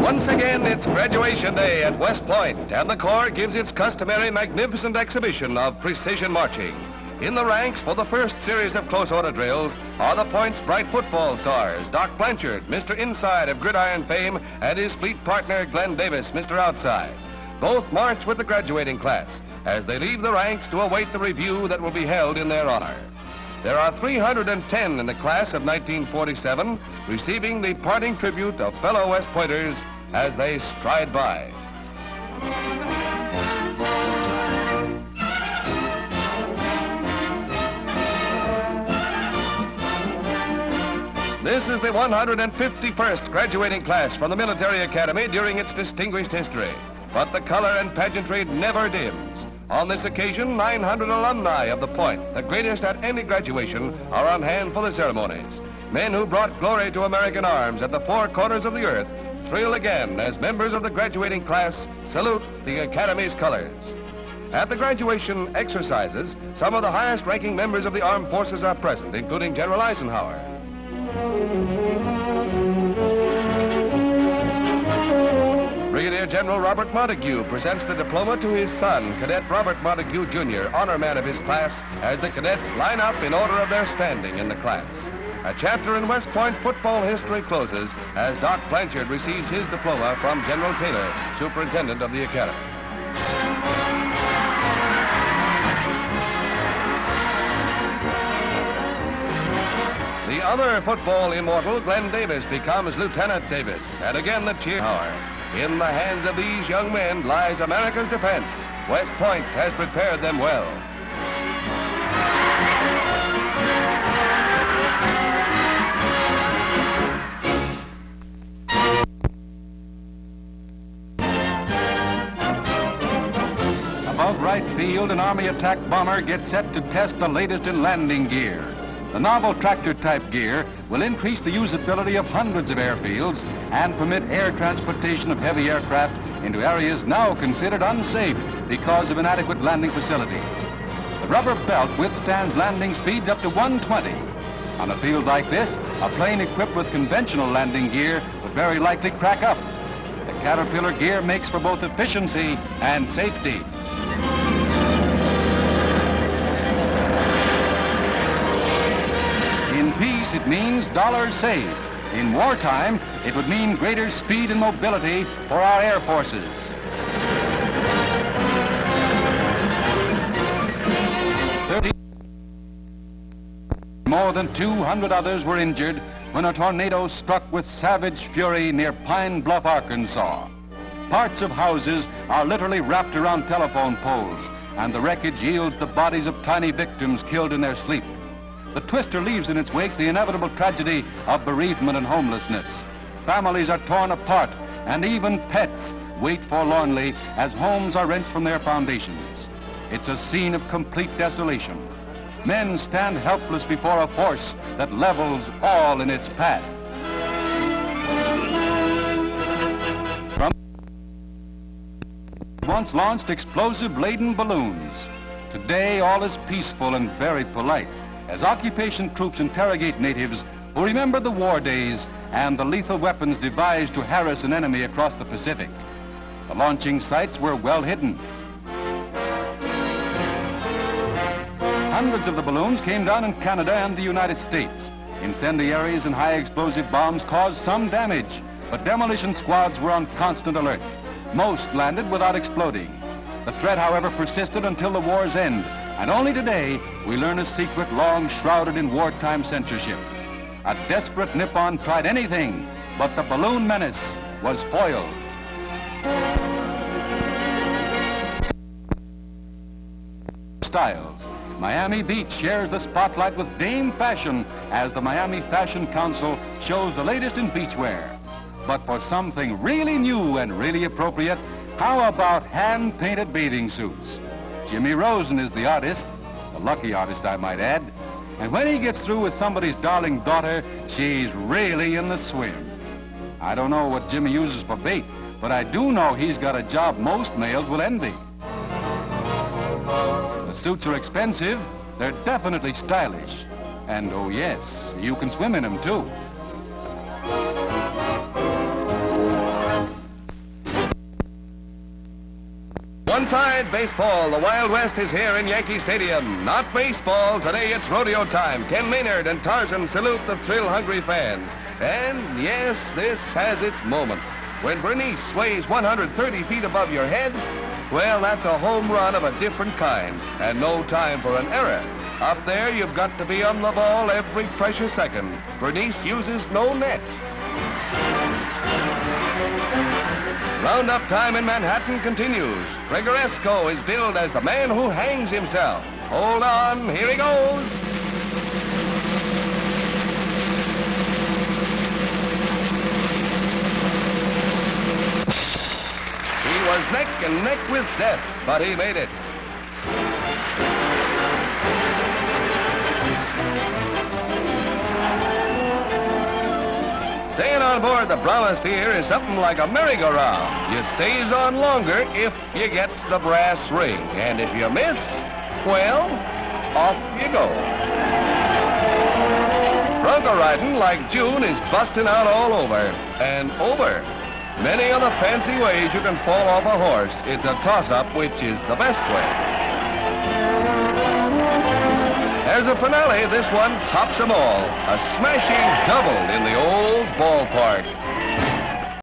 Once again, it's graduation day at West Point, and the Corps gives its customary magnificent exhibition of precision marching. In the ranks for the first series of close order drills are the Point's bright football stars, Doc Blanchard, Mr. Inside of gridiron fame, and his fleet partner, Glenn Davis, Mr. Outside. Both march with the graduating class as they leave the ranks to await the review that will be held in their honor. There are 310 in the class of 1947, receiving the parting tribute of fellow West Pointers as they stride by. This is the 151st graduating class from the Military Academy during its distinguished history. But the color and pageantry never dims. On this occasion, 900 alumni of the Point, the greatest at any graduation, are on hand for the ceremonies. Men who brought glory to American arms at the four corners of the earth thrill again as members of the graduating class salute the Academy's colors. At the graduation exercises, some of the highest-ranking members of the armed forces are present, including General Eisenhower. Brigadier General Robert Montague presents the diploma to his son, Cadet Robert Montague, Jr., honor man of his class, as the cadets line up in order of their standing in the class. A chapter in West Point football history closes as Doc Blanchard receives his diploma from General Taylor, Superintendent of the Academy. The other football immortal, Glenn Davis, becomes Lieutenant Davis, and again the cheer power. In the hands of these young men lies America's defense. West Point has prepared them well. Above Wright Field, an Army attack bomber gets set to test the latest in landing gear. The novel tractor-type gear will increase the usability of hundreds of airfields and permit air transportation of heavy aircraft into areas now considered unsafe because of inadequate landing facilities. The rubber belt withstands landing speeds up to 120. On a field like this, a plane equipped with conventional landing gear would very likely crack up. The Caterpillar gear makes for both efficiency and safety. In peace, it means dollars saved. In wartime, it would mean greater speed and mobility for our air forces. More than 200 others were injured when a tornado struck with savage fury near Pine Bluff, Arkansas. Parts of houses are literally wrapped around telephone poles, and the wreckage yields the bodies of tiny victims killed in their sleep. The twister leaves in its wake the inevitable tragedy of bereavement and homelessness. Families are torn apart, and even pets wait forlornly as homes are wrenched from their foundations. It's a scene of complete desolation. Men stand helpless before a force that levels all in its path. From once launched explosive-laden balloons. Today, all is peaceful and very polite, as occupation troops interrogate natives who remember the war days and the lethal weapons devised to harass an enemy across the Pacific. The launching sites were well hidden. Hundreds of the balloons came down in Canada and the United States. Incendiaries and high explosive bombs caused some damage, but demolition squads were on constant alert. Most landed without exploding. The threat, however, persisted until the war's end, and only today we learn a secret long shrouded in wartime censorship. A desperate Nippon tried anything, but the balloon menace was foiled. Styles. Miami Beach shares the spotlight with Dame Fashion as the Miami Fashion Council shows the latest in beachwear. But for something really new and really appropriate, how about hand-painted bathing suits? Jimmy Rosen is the artist, the lucky artist, I might add. And when he gets through with somebody's darling daughter, she's really in the swim. I don't know what Jimmy uses for bait, but I do know he's got a job most males will envy. The suits are expensive, they're definitely stylish. And oh yes, you can swim in them too. One side, baseball. The Wild West is here in Yankee Stadium. Not baseball. Today it's rodeo time. Ken Maynard and Tarzan salute the thrill-hungry fans. And, yes, this has its moments. When Bernice sways 130 feet above your head, well, that's a home run of a different kind. And no time for an error. Up there, you've got to be on the ball every precious second. Bernice uses no net. Roundup time in Manhattan continues. Gregoresco is billed as the man who hangs himself. Hold on, here he goes. He was neck and neck with death, but he made it. Staying on board the Brownosphere is something like a merry-go-round. You stays on longer if you get the brass ring. And if you miss, well, off you go. Bronco riding, like June, is busting out all over and over. Many are the fancy ways you can fall off a horse. It's a toss-up which is the best way. As a finale, this one tops them all. A smashing double in the old ballpark.